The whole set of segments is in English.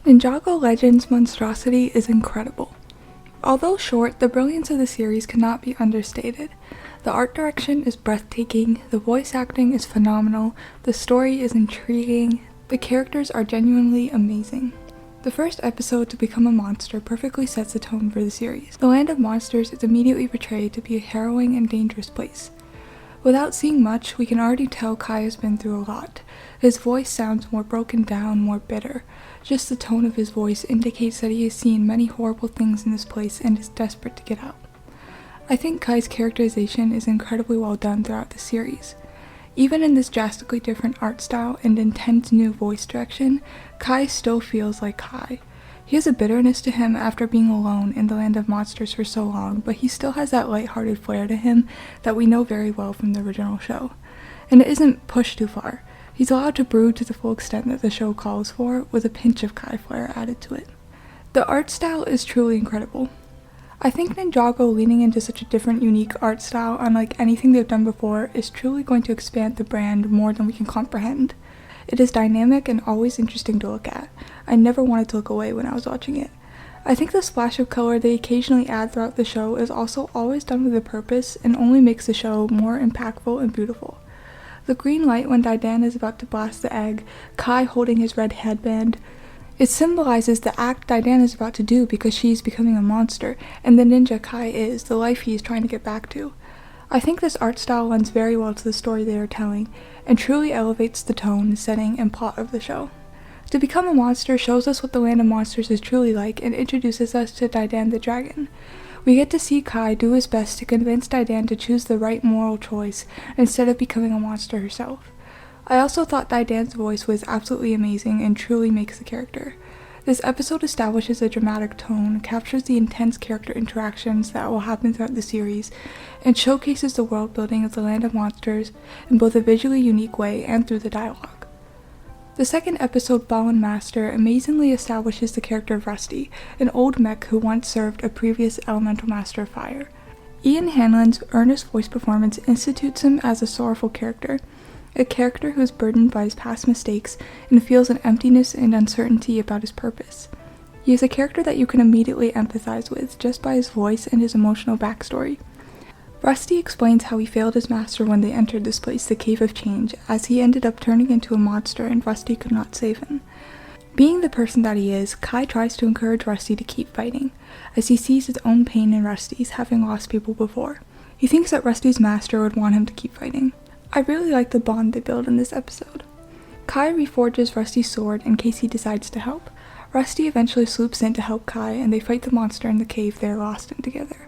Ninjago Legends Monstrosity is incredible. Although short, the brilliance of the series cannot be understated. The art direction is breathtaking, the voice acting is phenomenal, the story is intriguing, the characters are genuinely amazing. The first episode, To Become a Monster, perfectly sets the tone for the series. The land of monsters is immediately portrayed to be a harrowing and dangerous place. Without seeing much, we can already tell Kai has been through a lot. His voice sounds more broken down, more bitter. Just the tone of his voice indicates that he has seen many horrible things in this place and is desperate to get out. I think Kai's characterization is incredibly well done throughout the series. Even in this drastically different art style and intense new voice direction, Kai still feels like Kai. He has a bitterness to him after being alone in the land of monsters for so long, but he still has that lighthearted flair to him that we know very well from the original show. And it isn't pushed too far. He's allowed to brood to the full extent that the show calls for, with a pinch of Kai flair added to it. The art style is truly incredible. I think Ninjago leaning into such a different, unique art style, unlike anything they've done before, is truly going to expand the brand more than we can comprehend. It is dynamic and always interesting to look at. I never wanted to look away when I was watching it. I think the splash of color they occasionally add throughout the show is also always done with a purpose and only makes the show more impactful and beautiful. The green light when Didan is about to blast the egg, Kai holding his red headband, it symbolizes the act Didan is about to do because she is becoming a monster, and the ninja Kai is, the life he is trying to get back to. I think this art style lends very well to the story they are telling, and truly elevates the tone, setting, and plot of the show. To Become a Monster shows us what the land of monsters is truly like and introduces us to Didan the dragon. We get to see Kai do his best to convince Didan to choose the right moral choice instead of becoming a monster herself. I also thought Didan's voice was absolutely amazing and truly makes the character. This episode establishes a dramatic tone, captures the intense character interactions that will happen throughout the series, and showcases the world building of the land of monsters in both a visually unique way and through the dialogue. The second episode, Fallen Master, amazingly establishes the character of Rusty, an old mech who once served a previous elemental master of fire. Ian Hanlon's earnest voice performance institutes him as a sorrowful character, a character who is burdened by his past mistakes and feels an emptiness and uncertainty about his purpose. He is a character that you can immediately empathize with just by his voice and his emotional backstory. Rusty explains how he failed his master when they entered this place, the Cave of Change, as he ended up turning into a monster and Rusty could not save him. Being the person that he is, Kai tries to encourage Rusty to keep fighting, as he sees his own pain in Rusty's, having lost people before. He thinks that Rusty's master would want him to keep fighting. I really like the bond they build in this episode. Kai reforges Rusty's sword in case he decides to help. Rusty eventually swoops in to help Kai and they fight the monster in the cave they are lost in together.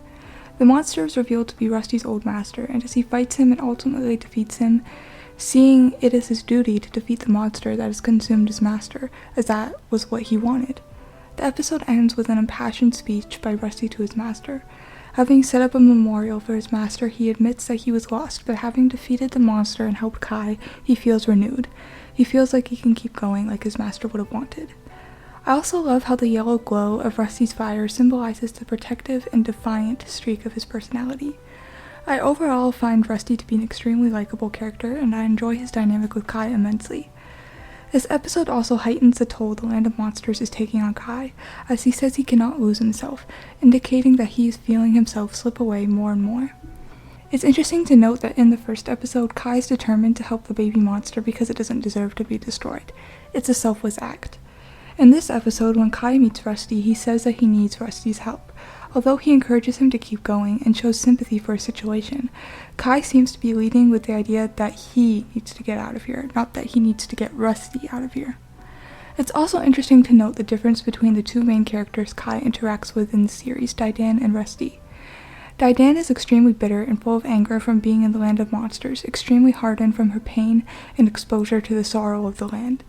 The monster is revealed to be Rusty's old master, and as he fights him and ultimately defeats him, seeing it as his duty to defeat the monster that has consumed his master, as that was what he wanted. The episode ends with an impassioned speech by Rusty to his master. Having set up a memorial for his master, he admits that he was lost, but having defeated the monster and helped Kai, he feels renewed. He feels like he can keep going like his master would have wanted. I also love how the yellow glow of Rusty's fire symbolizes the protective and defiant streak of his personality. I overall find Rusty to be an extremely likable character, and I enjoy his dynamic with Kai immensely. This episode also heightens the toll the land of monsters is taking on Kai, as he says he cannot lose himself, indicating that he is feeling himself slip away more and more. It's interesting to note that in the first episode, Kai is determined to help the baby monster because it doesn't deserve to be destroyed. It's a selfless act. In this episode, when Kai meets Rusty, he says that he needs Rusty's help. Although he encourages him to keep going and shows sympathy for his situation, Kai seems to be leading with the idea that he needs to get out of here, not that he needs to get Rusty out of here. It's also interesting to note the difference between the two main characters Kai interacts with in the series, Didan and Rusty. Didan is extremely bitter and full of anger from being in the land of monsters, extremely hardened from her pain and exposure to the sorrow of the land.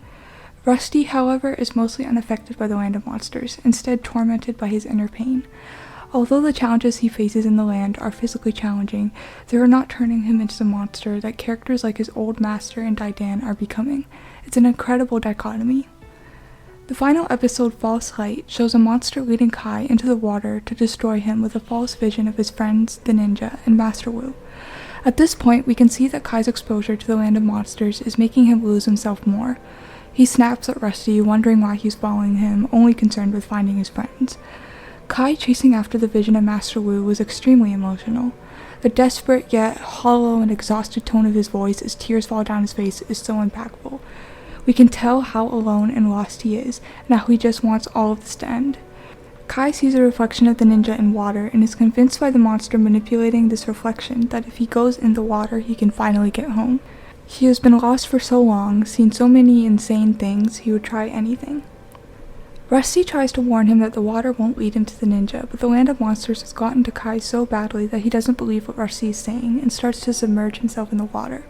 Rusty, however, is mostly unaffected by the land of monsters, instead tormented by his inner pain. Although the challenges he faces in the land are physically challenging, they are not turning him into the monster that characters like his old master and Didan are becoming. It's an incredible dichotomy. The final episode, False Light, shows a monster leading Kai into the water to destroy him with a false vision of his friends, the ninja, and Master Wu. At this point, we can see that Kai's exposure to the land of monsters is making him lose himself more. He snaps at Rusty, wondering why he's following him, only concerned with finding his friends. Kai chasing after the vision of Master Wu was extremely emotional. The desperate yet hollow and exhausted tone of his voice as tears fall down his face is so impactful. We can tell how alone and lost he is, and how he just wants all of this to end. Kai sees a reflection of the ninja in water and is convinced by the monster manipulating this reflection that if he goes in the water he can finally get home. He has been lost for so long, seen so many insane things, he would try anything. Rusty tries to warn him that the water won't lead him to the ninja, but the land of monsters has gotten to Kai so badly that he doesn't believe what Rusty is saying and starts to submerge himself in the water.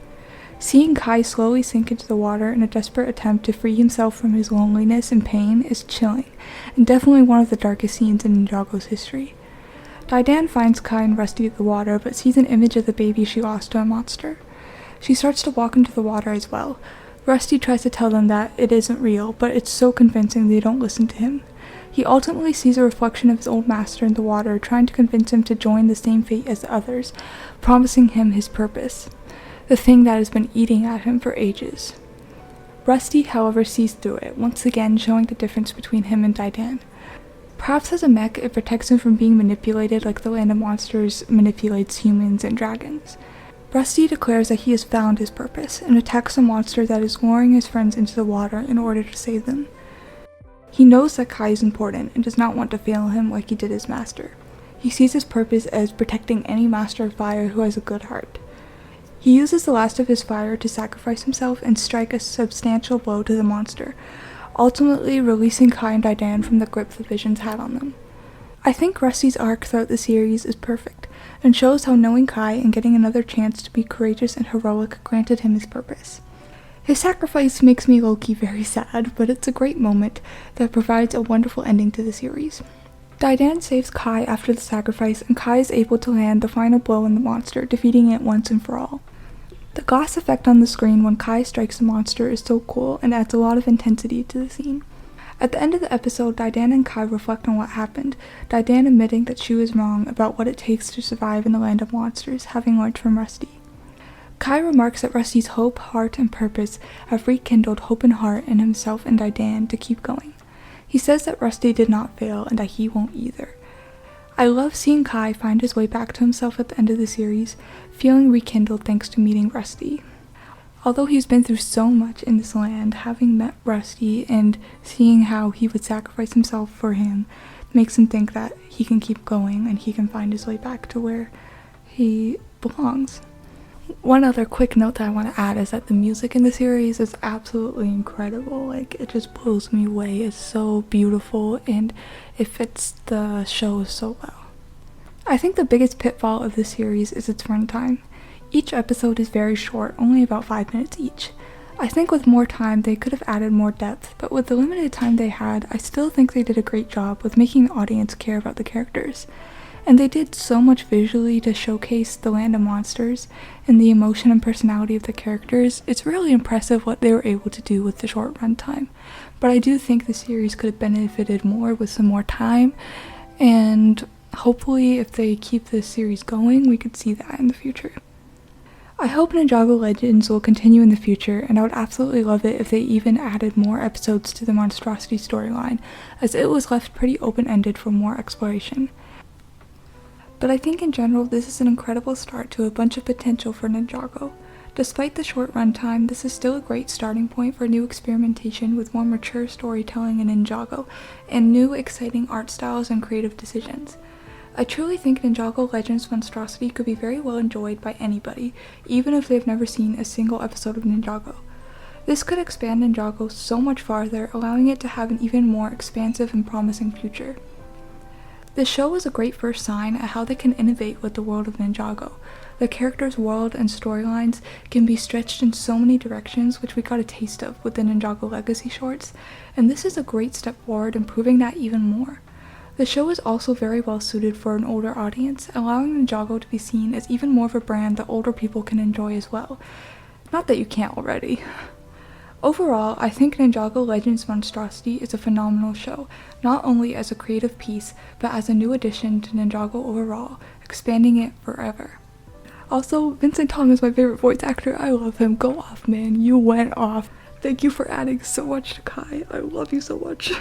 Seeing Kai slowly sink into the water in a desperate attempt to free himself from his loneliness and pain is chilling, and definitely one of the darkest scenes in Ninjago's history. Didan finds Kai and Rusty at the water, but sees an image of the baby she lost to a monster. She starts to walk into the water as well. Rusty tries to tell them that it isn't real, but it's so convincing they don't listen to him. He ultimately sees a reflection of his old master in the water, trying to convince him to join the same fate as the others, promising him his purpose, the thing that has been eating at him for ages. Rusty, however, sees through it, once again showing the difference between him and Didan. Perhaps as a mech, it protects him from being manipulated like the land of monsters manipulates humans and dragons. Rusty declares that he has found his purpose, and attacks a monster that is luring his friends into the water in order to save them. He knows that Kai is important, and does not want to fail him like he did his master. He sees his purpose as protecting any master of fire who has a good heart. He uses the last of his fire to sacrifice himself and strike a substantial blow to the monster, ultimately releasing Kai and Didan from the grip the visions had on them. I think Rusty's arc throughout the series is perfect, and shows how knowing Kai and getting another chance to be courageous and heroic granted him his purpose. His sacrifice makes me low-key very sad, but it's a great moment that provides a wonderful ending to the series. Didan saves Kai after the sacrifice, and Kai is able to land the final blow on the monster, defeating it once and for all. The glass effect on the screen when Kai strikes the monster is so cool and adds a lot of intensity to the scene. At the end of the episode, Didan and Kai reflect on what happened, Didan admitting that she was wrong about what it takes to survive in the land of monsters, having learned from Rusty. Kai remarks that Rusty's hope, heart, and purpose have rekindled hope and heart in himself and Didan to keep going. He says that Rusty did not fail and that he won't either. I love seeing Kai find his way back to himself at the end of the series, feeling rekindled thanks to meeting Rusty. Although he's been through so much in this land, having met Rusty and seeing how he would sacrifice himself for him makes him think that he can keep going and he can find his way back to where he belongs. One other quick note that I want to add is that the music in the series is absolutely incredible. Like, it just blows me away. It's so beautiful and it fits the show so well. I think the biggest pitfall of this series is its runtime. Each episode is very short, only about 5 minutes each. I think with more time they could have added more depth, but with the limited time they had, I still think they did a great job with making the audience care about the characters. And they did so much visually to showcase the land of monsters and the emotion and personality of the characters. It's really impressive what they were able to do with the short runtime. But I do think the series could have benefited more with some more time, and hopefully if they keep this series going, we could see that in the future. I hope Ninjago Legends will continue in the future, and I would absolutely love it if they even added more episodes to the Monstrosity storyline, as it was left pretty open-ended for more exploration. But I think in general this is an incredible start to a bunch of potential for Ninjago. Despite the short runtime, this is still a great starting point for new experimentation with more mature storytelling in Ninjago, and new exciting art styles and creative decisions. I truly think Ninjago Legends Monstrosity could be very well enjoyed by anybody, even if they've never seen a single episode of Ninjago. This could expand Ninjago so much farther, allowing it to have an even more expansive and promising future. This show is a great first sign at how they can innovate with the world of Ninjago. The characters' world and storylines can be stretched in so many directions, which we got a taste of with the Ninjago Legacy shorts, and this is a great step forward in proving that even more. The show is also very well suited for an older audience, allowing Ninjago to be seen as even more of a brand that older people can enjoy as well. Not that you can't already. Overall, I think Ninjago Legends Monstrosity is a phenomenal show, not only as a creative piece, but as a new addition to Ninjago overall, expanding it forever. Also, Vincent Tong is my favorite voice actor. I love him. Go off, man. You went off. Thank you for adding so much to Kai. I love you so much.